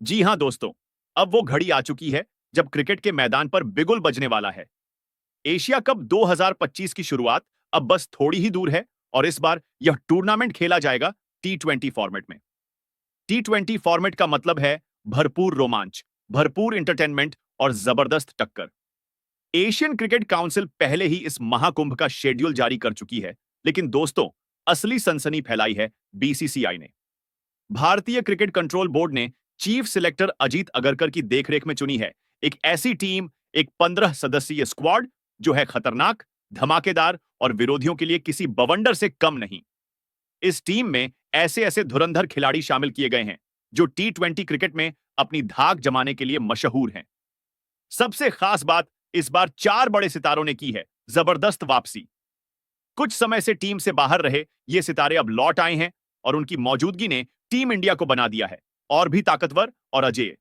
जी हां दोस्तों, अब वो घड़ी आ चुकी है जब क्रिकेट के मैदान पर बिगुल बजने वाला है। एशिया कप 2025 की शुरुआत अब बस थोड़ी ही दूर है और इस बार यह टूर्नामेंट खेला जाएगा टी20 फॉर्मेट में। टी20 फॉर्मेट का मतलब है भरपूर रोमांच, भरपूर इंटरटेनमेंट और जबरदस्त टक्कर। एशियन क्रिकेट काउंसिल पहले ही इस महाकुंभ का शेड्यूल जारी कर चुकी है, लेकिन दोस्तों, असली सनसनी फैलाई है बीसीसीआई ने। भारतीय क्रिकेट कंट्रोल बोर्ड ने चीफ सिलेक्टर अजीत अगरकर की देखरेख में चुनी है एक ऐसी टीम, एक 15 सदस्यीय स्क्वाड जो है खतरनाक, धमाकेदार और विरोधियों के लिए किसी बवंडर से कम नहीं। इस टीम में ऐसे ऐसे धुरंधर खिलाड़ी शामिल किए गए हैं जो टी20 क्रिकेट में अपनी धाक जमाने के लिए मशहूर हैं। सबसे खास बात, इस बार 4 बड़े सितारों ने की है जबरदस्त वापसी। कुछ समय से टीम से बाहर रहे ये सितारे अब लौट आए हैं और उनकी मौजूदगी ने टीम इंडिया को बना दिया है और भी ताकतवर और अजेय।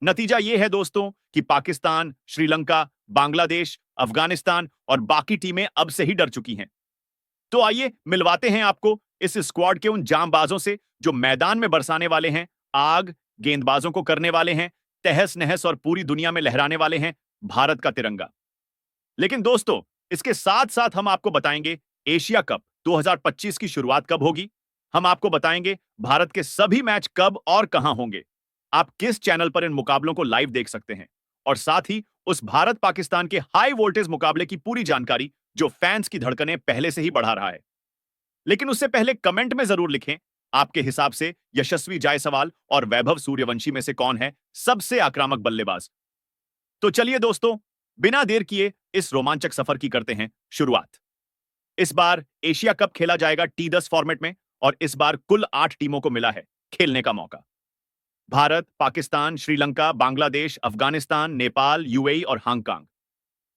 नतीजा यह है दोस्तों कि पाकिस्तान, श्रीलंका, बांग्लादेश, अफगानिस्तान और बाकी टीमें अब से ही डर चुकी हैं। तो आइए मिलवाते हैं आपको इस स्क्वाड के उन जांबाजों से जो मैदान में बरसाने वाले हैं आग, गेंदबाजों को करने वाले हैं तहस नहस और पूरी दुनिया में लहराने वाले हैं भारत का तिरंगा। लेकिन दोस्तों, इसके साथ साथ हम आपको बताएंगे एशिया कप 2025 की शुरुआत कब होगी। हम आपको बताएंगे भारत के सभी मैच कब और कहां होंगे। आप किस चैनल पर इन मुकाबलों को लाइव देख सकते हैं और साथ ही उस भारत पाकिस्तान के हाई वोल्टेज मुकाबले की पूरी जानकारी जो फैंस की धड़कनें पहले से ही बढ़ा रहा है। लेकिन उससे पहले कमेंट में जरूर लिखें, आपके हिसाब से यशस्वी जायसवाल और वैभव सूर्यवंशी में से कौन है सबसे आक्रामक बल्लेबाज। तो चलिए दोस्तों, बिना देर किए इस रोमांचक सफर की करते हैं शुरुआत। इस बार एशिया कप खेला जाएगा टी10 फॉर्मेट में और इस बार कुल 8 टीमों को मिला है खेलने का मौका। भारत, पाकिस्तान, श्रीलंका, बांग्लादेश, अफगानिस्तान, नेपाल, यूएई और हांगकांग,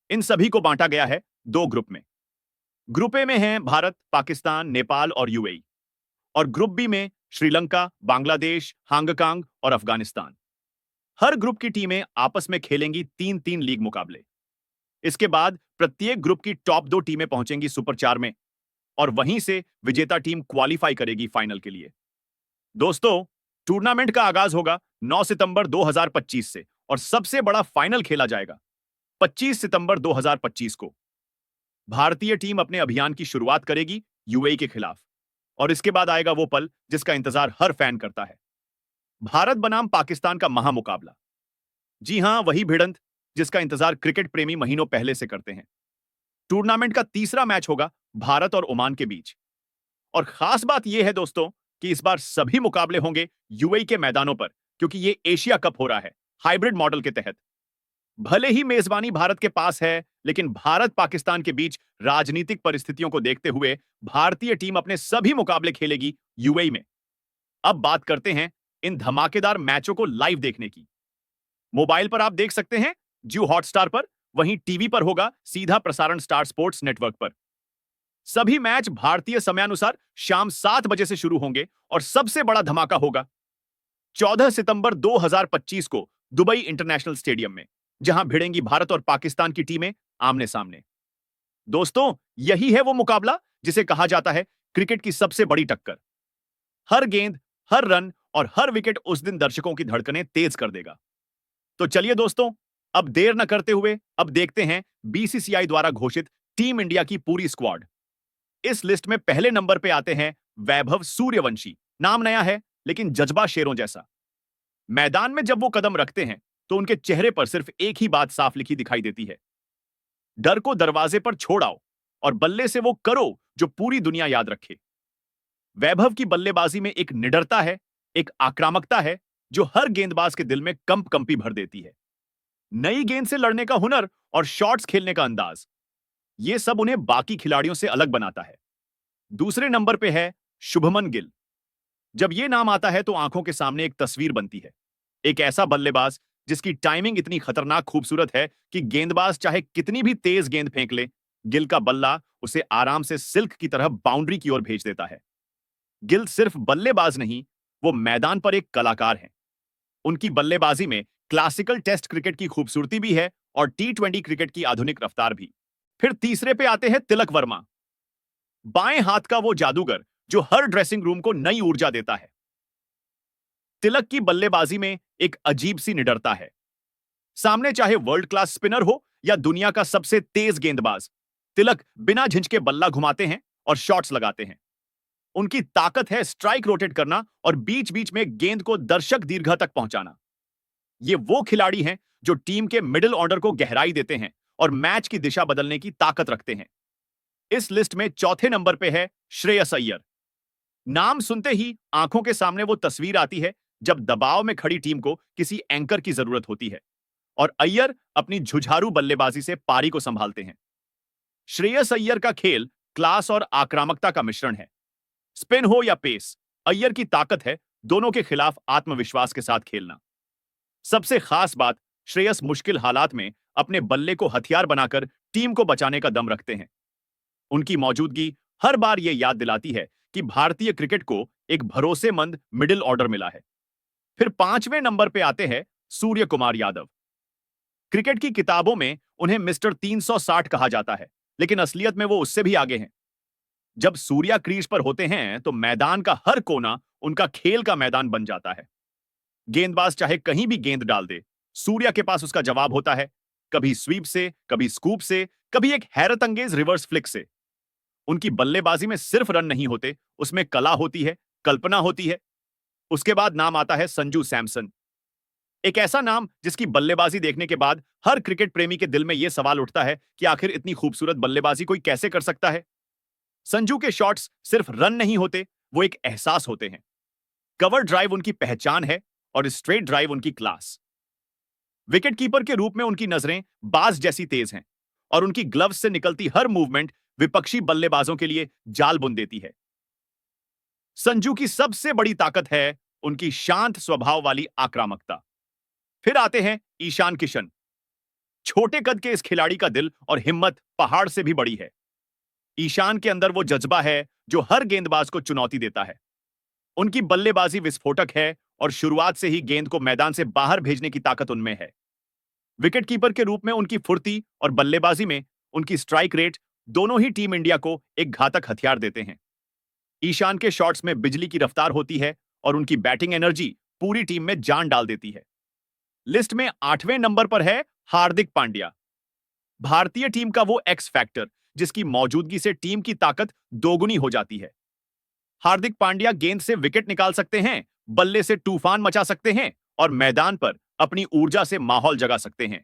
इन सभी को बांटा गया है 2 ग्रुप में। ग्रुप ए में हैं भारत, पाकिस्तान, नेपाल और यूएई और ग्रुप बी में श्रीलंका, बांग्लादेश, हांगकांग और अफगानिस्तान। हर ग्रुप की टीमें आपस में खेलेंगी 3-3 लीग मुकाबले। इसके बाद प्रत्येक ग्रुप की टॉप 2 टीमें पहुंचेंगी सुपर 4 में और वहीं से विजेता टीम क्वालिफाई करेगी फाइनल के लिए। दोस्तों, टूर्नामेंट का आगाज होगा 9 सितंबर 2025 से और सबसे बड़ा फाइनल खेला जाएगा 25 सितंबर 2025 को। भारतीय टीम अपने अभियान की शुरुआत करेगी यूएई के खिलाफ और इसके बाद आएगा वो पल जिसका इंतजार हर फैन करता है, भारत बनाम पाकिस्तान का महामुकाबला। जी हां, वही भिड़ंत जिसका इंतजार क्रिकेट प्रेमी महीनों पहले से करते हैं। टूर्नामेंट का तीसरा मैच होगा भारत और ओमान के बीच और खास बात यह है दोस्तों कि इस बार सभी मुकाबले होंगे यूएई के मैदानों पर क्योंकि ये एशिया कप हो रहा है हाइब्रिड मॉडल के तहत। भले ही मेजबानी भारत के पास है, लेकिन भारत पाकिस्तान के बीच राजनीतिक परिस्थितियों को देखते हुए भारतीय टीम अपने सभी मुकाबले खेलेगी यूएई में। अब बात करते हैं इन धमाकेदार मैचों को लाइव देखने की। मोबाइल पर आप देख सकते हैं जियो हॉटस्टार पर, वहीं टीवी पर होगा सीधा प्रसारण स्टार स्पोर्ट्स नेटवर्क पर। सभी मैच भारतीय समयानुसार शाम 7 बजे से शुरू होंगे और सबसे बड़ा धमाका होगा 14 सितंबर 2025 को दुबई इंटरनेशनल स्टेडियम में, जहां भिड़ेंगी भारत और पाकिस्तान की टीमें आमने सामने। दोस्तों, यही है वो मुकाबला जिसे कहा जाता है क्रिकेट की सबसे बड़ी टक्कर। हर गेंद, हर रन और हर विकेट उस दिन दर्शकों की धड़कनें तेज कर देगा। तो चलिए दोस्तों, अब देर न करते हुए अब देखते हैं बीसीसीआई द्वारा घोषित टीम इंडिया की पूरी स्क्वाड। इस लिस्ट में पहले नंबर पे आते हैं वैभव सूर्यवंशी। नाम नया है लेकिन जज्बा शेरों जैसा। मैदान में जब वो कदम रखते हैं तो उनके चेहरे पर सिर्फ एक ही बात साफ लिखी दिखाई देती है, डर को दरवाजे पर छोड़ आओ और बल्ले से वो करो जो पूरी दुनिया याद रखे। वैभव की बल्लेबाजी में एक निडरता है, एक आक्रामकता है जो हर गेंदबाज के दिल में कंप कंपी भर देती है। नई गेंद से लड़ने का हुनर और शॉट्स खेलने का अंदाज, ये सब उन्हें बाकी खिलाड़ियों से अलग बनाता है। दूसरे नंबर पे है शुभमन गिल। जब यह नाम आता है तो आंखों के सामने एक तस्वीर बनती है, एक ऐसा बल्लेबाज जिसकी टाइमिंग इतनी खतरनाक खूबसूरत है कि गेंदबाज चाहे कितनी भी तेज गेंद फेंक ले, गिल का बल्ला उसे आराम से सिल्क की तरह बाउंड्री की ओर भेज देता है। गिल सिर्फ बल्लेबाज नहीं, वो मैदान पर एक कलाकार हैं। उनकी बल्लेबाजी में क्लासिकल टेस्ट क्रिकेट की खूबसूरती भी है और टी20 क्रिकेट की आधुनिक रफ्तार भी। फिर तीसरे पे आते हैं तिलक वर्मा, बाएं हाथ का वो जादूगर जो हर ड्रेसिंग रूम को नई ऊर्जा देता है। तिलक की बल्लेबाजी में एक अजीब सी निडरता है। सामने चाहे वर्ल्ड क्लास स्पिनर हो या दुनिया का सबसे तेज गेंदबाज, तिलक बिना झिझके बल्ला घुमाते हैं और शॉट्स लगाते हैं। उनकी ताकत है स्ट्राइक रोटेट करना और बीच बीच में गेंद को दर्शक दीर्घा तक पहुंचाना। ये वो खिलाड़ी हैं जो टीम के मिडिल ऑर्डर को गहराई देते हैं और मैच की दिशा बदलने की ताकत रखते हैं। इस लिस्ट में चौथे नंबर पे है श्रेयस अय्यर। नाम सुनते ही आंखों के सामने वो तस्वीर आती है जब दबाव में खड़ी टीम को किसी एंकर की जरूरत होती है और अय्यर अपनी झुझारू बल्लेबाजी से पारी को संभालते हैं। श्रेयस अय्यर का खेल क्लास और आक्रामकता का मिश्रण है। स्पिन हो या पेस, अय्यर की ताकत है दोनों के खिलाफ आत्मविश्वास के साथ खेलना। सबसे खास बात, श्रेयस मुश्किल हालात में अपने बल्ले को हथियार बनाकर टीम को बचाने का दम रखते हैं। उनकी मौजूदगी हर बार यह याद दिलाती है कि भारतीय क्रिकेट को एक भरोसेमंद मिडिल ऑर्डर मिला है। फिर पांचवें नंबर पे आते हैं सूर्य कुमार यादव। क्रिकेट की किताबों में उन्हें मिस्टर 360 कहा जाता है, लेकिन असलियत में वो उससे भी आगे हैं। जब सूर्या क्रीज पर होते हैं तो मैदान का हर कोना उनका खेल का मैदान बन जाता है। गेंदबाज चाहे कहीं भी गेंद डाल दे, सूर्या के पास उसका जवाब होता है। कभी स्वीप से, कभी स्कूप से, कभी एक हैरत अंगेज रिवर्स फ्लिक से। उनकी बल्लेबाजी में सिर्फ रन नहीं होते, उसमें कला होती है, कल्पना होती है। उसके बाद नाम आता है संजू सैमसन। एक ऐसा नाम जिसकी बल्लेबाजी देखने के बाद हर क्रिकेट प्रेमी के दिल में यह सवाल उठता है कि आखिर इतनी खूबसूरत बल्लेबाजी कोई कैसे कर सकता है। संजू के शॉट्स सिर्फ रन नहीं होते, वो एक एहसास होते हैं। कवर ड्राइव उनकी पहचान है और स्ट्रेट ड्राइव उनकी क्लास। विकेट कीपर के रूप में उनकी नजरें बाज जैसी तेज हैं और उनकी ग्लव्स से निकलती हर मूवमेंट विपक्षी बल्लेबाजों के लिए जाल बुन देती है। संजू की सबसे बड़ी ताकत है उनकी शांत स्वभाव वाली आक्रामकता। फिर आते हैं ईशान किशन। छोटे कद के इस खिलाड़ी का दिल और हिम्मत पहाड़ से भी बड़ी है। ईशान के अंदर वो जज्बा है जो हर गेंदबाज को चुनौती देता है। उनकी बल्लेबाजी विस्फोटक है और शुरुआत से ही गेंद को मैदान से बाहर भेजने की ताकत उनमें है। विकेटकीपर के रूप में उनकी फुर्ती और बल्लेबाजी में उनकी स्ट्राइक रेट दोनों ही टीम इंडिया को एक घातक हथियार देते हैं। ईशान के शॉट्स में बिजली की रफ्तार होती है और उनकी बैटिंग एनर्जी पूरी टीम में जान डाल देती है। लिस्ट में आठवें नंबर पर है हार्दिक पांड्या। भारतीय टीम का वो एक्स फैक्टर जिसकी मौजूदगी से टीम की ताकत दोगुनी हो जाती है। हार्दिक पांड्या गेंद से विकेट निकाल सकते हैं, बल्ले से तूफान मचा सकते हैं और मैदान पर अपनी ऊर्जा से माहौल जगा सकते हैं।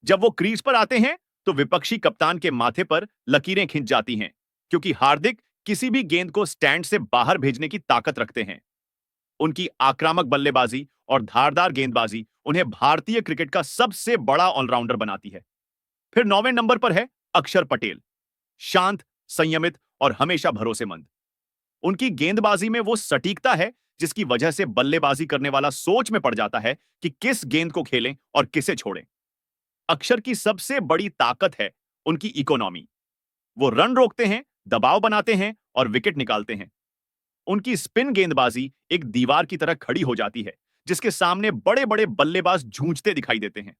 जब वो क्रीज पर आते हैं तो विपक्षी कप्तान के माथे पर लकीरें खिंच जाती हैं, क्योंकि हार्दिक किसी भी गेंद को स्टैंड से बाहर भेजने की ताकत रखते हैं। उनकी आक्रामक बल्लेबाजी और धारदार गेंदबाजी उन्हें भारतीय क्रिकेट का सबसे बड़ा ऑलराउंडर बनाती है। फिर नौवें नंबर पर है अक्षर पटेल। शांत, संयमित और हमेशा भरोसेमंद। उनकी गेंदबाजी में वो सटीकता है जिसकी वजह से बल्लेबाजी करने वाला सोच में पड़ जाता है कि किस गेंद को खेलें और किसे छोड़ें। अक्षर की सबसे बड़ी ताकत है उनकी इकोनॉमी। वो रन रोकते हैं, दबाव बनाते हैं और विकेट निकालते हैं। उनकी स्पिन गेंदबाजी एक दीवार की तरह खड़ी हो जाती है जिसके सामने बड़े बड़े बल्लेबाज जूझते दिखाई देते हैं।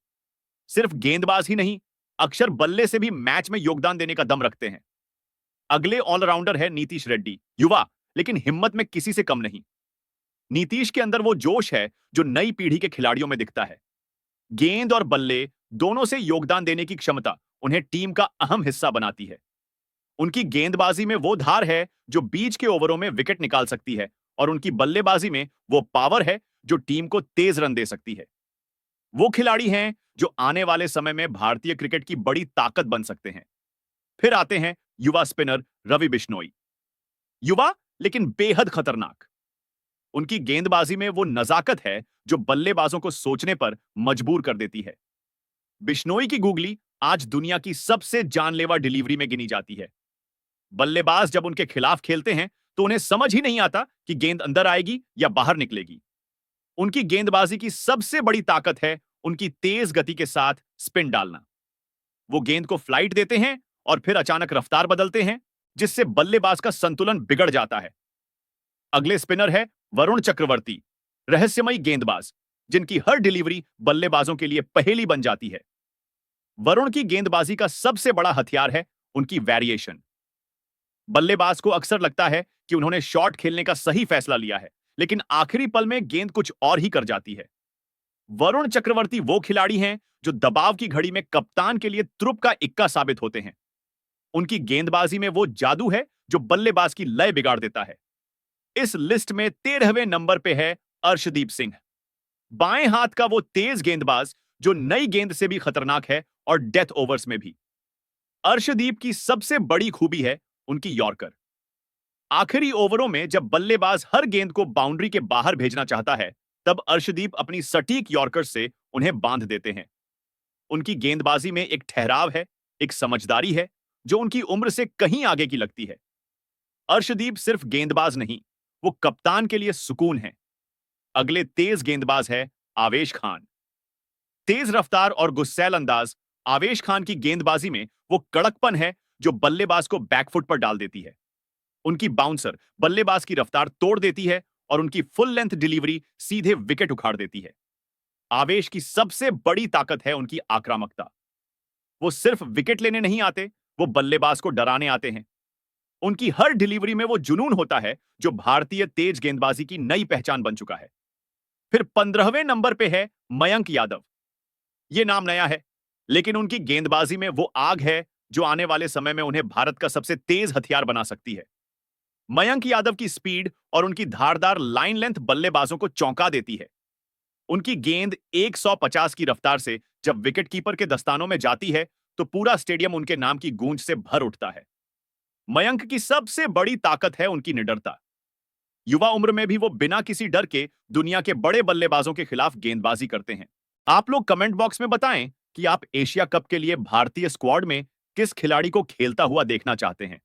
सिर्फ गेंदबाज ही नहीं, अक्षर बल्ले से भी मैच में योगदान देने का दम रखते हैं। अगले ऑलराउंडर है नीतीश रेड्डी। युवा, लेकिन हिम्मत में किसी से कम नहीं। नीतीश के अंदर वो जोश है जो नई पीढ़ी के खिलाड़ियों में दिखता है। गेंद और बल्ले दोनों से योगदान देने की क्षमता उन्हें टीम का अहम हिस्सा बनाती है। उनकी गेंदबाजी में वो धार है जो बीच के ओवरों में विकेट निकाल सकती है और उनकी बल्लेबाजी में वो पावर है जो टीम को तेज रन दे सकती है। वो खिलाड़ी हैं जो आने वाले समय में भारतीय क्रिकेट की बड़ी ताकत बन सकते हैं। फिर आते हैं युवा स्पिनर रवि बिश्नोई। युवा लेकिन बेहद खतरनाक। उनकी गेंदबाजी में वो नजाकत है जो बल्लेबाजों को सोचने पर मजबूर कर देती है। बिश्नोई की गुगली आज दुनिया की सबसे जानलेवा डिलीवरी में गिनी जाती है। बल्लेबाज जब उनके खिलाफ खेलते हैं तो उन्हें समझ ही नहीं आता कि गेंद अंदर आएगी या बाहर निकलेगी। उनकी गेंदबाजी की सबसे बड़ी ताकत है उनकी तेज गति के साथ स्पिन डालना। वो गेंद को फ्लाइट देते हैं और फिर अचानक रफ्तार बदलते हैं, जिससे बल्लेबाज का संतुलन बिगड़ जाता है। अगले स्पिनर है वरुण चक्रवर्ती, रहस्यमयी गेंदबाज जिनकी हर डिलीवरी बल्लेबाजों के लिए पहेली बन जाती है। वरुण की गेंदबाजी का सबसे बड़ा हथियार है उनकी वेरिएशन। बल्लेबाज को अक्सर लगता है कि उन्होंने शॉट खेलने का सही फैसला लिया है, लेकिन आखिरी पल में गेंद कुछ और ही कर जाती है। वरुण चक्रवर्ती वो खिलाड़ी हैं जो दबाव की घड़ी में कप्तान के लिए तुरुप का इक्का साबित होते हैं। उनकी गेंदबाजी में वो जादू है जो बल्लेबाज की लय बिगाड़ देता है। इस लिस्ट में 13वें नंबर पे है अर्शदीप सिंह। बाएं हाथ का वो तेज गेंदबाज जो नई गेंद से भी खतरनाक है और डेथ ओवर्स में भी। अर्शदीप की सबसे बड़ी खूबी है उनकी यॉर्कर। आखिरी ओवरों में जब बल्लेबाज हर गेंद को बाउंड्री के बाहर भेजना चाहता है, तब अर्शदीप अपनी सटीक यॉर्कर से उन्हें बांध देते हैं। उनकी गेंदबाजी में एक ठहराव है, एक समझदारी है जो उनकी उम्र से कहीं आगे की लगती है। अर्शदीप सिर्फ गेंदबाज नहीं, वो कप्तान के लिए सुकून है। अगले तेज गेंदबाज है आवेश खान। तेज रफ्तार और गुस्सैल अंदाज, आवेश खान की गेंदबाजी में वो कड़कपन है जो बल्लेबाज को बैकफुट पर डाल देती है। उनकी बाउंसर बल्लेबाज की रफ्तार तोड़ देती है और उनकी फुल लेंथ डिलीवरी सीधे विकेट उखाड़ देती है। आवेश की सबसे बड़ी ताकत है उनकी आक्रामकता। वो सिर्फ विकेट लेने नहीं आते, वो बल्लेबाज को डराने आते हैं। उनकी हर डिलीवरी में वो जुनून होता है जो भारतीय तेज गेंदबाजी की नई पहचान बन चुका है। फिर 15वें नंबर पे है मयंक यादव। ये नाम नया है, लेकिन उनकी गेंदबाजी में वो आग है जो आने वाले समय में उन्हें भारत का सबसे तेज हथियार बना सकती है। मयंक यादव की स्पीड और उनकी धारदार लाइन लेंथ बल्लेबाजों को चौंका देती है। उनकी गेंद 150 की रफ्तार से जब विकेटकीपर के दस्तानों में जाती है, तो पूरा स्टेडियम उनके नाम की गूंज से भर उठता है। मयंक की सबसे बड़ी ताकत है उनकी निडरता। युवा उम्र में भी वो बिना किसी डर के दुनिया के बड़े बल्लेबाजों के खिलाफ गेंदबाजी करते हैं। आप लोग कमेंट बॉक्स में बताएं कि आप एशिया कप के लिए भारतीय स्क्वाड में किस खिलाड़ी को खेलता हुआ देखना चाहते हैं।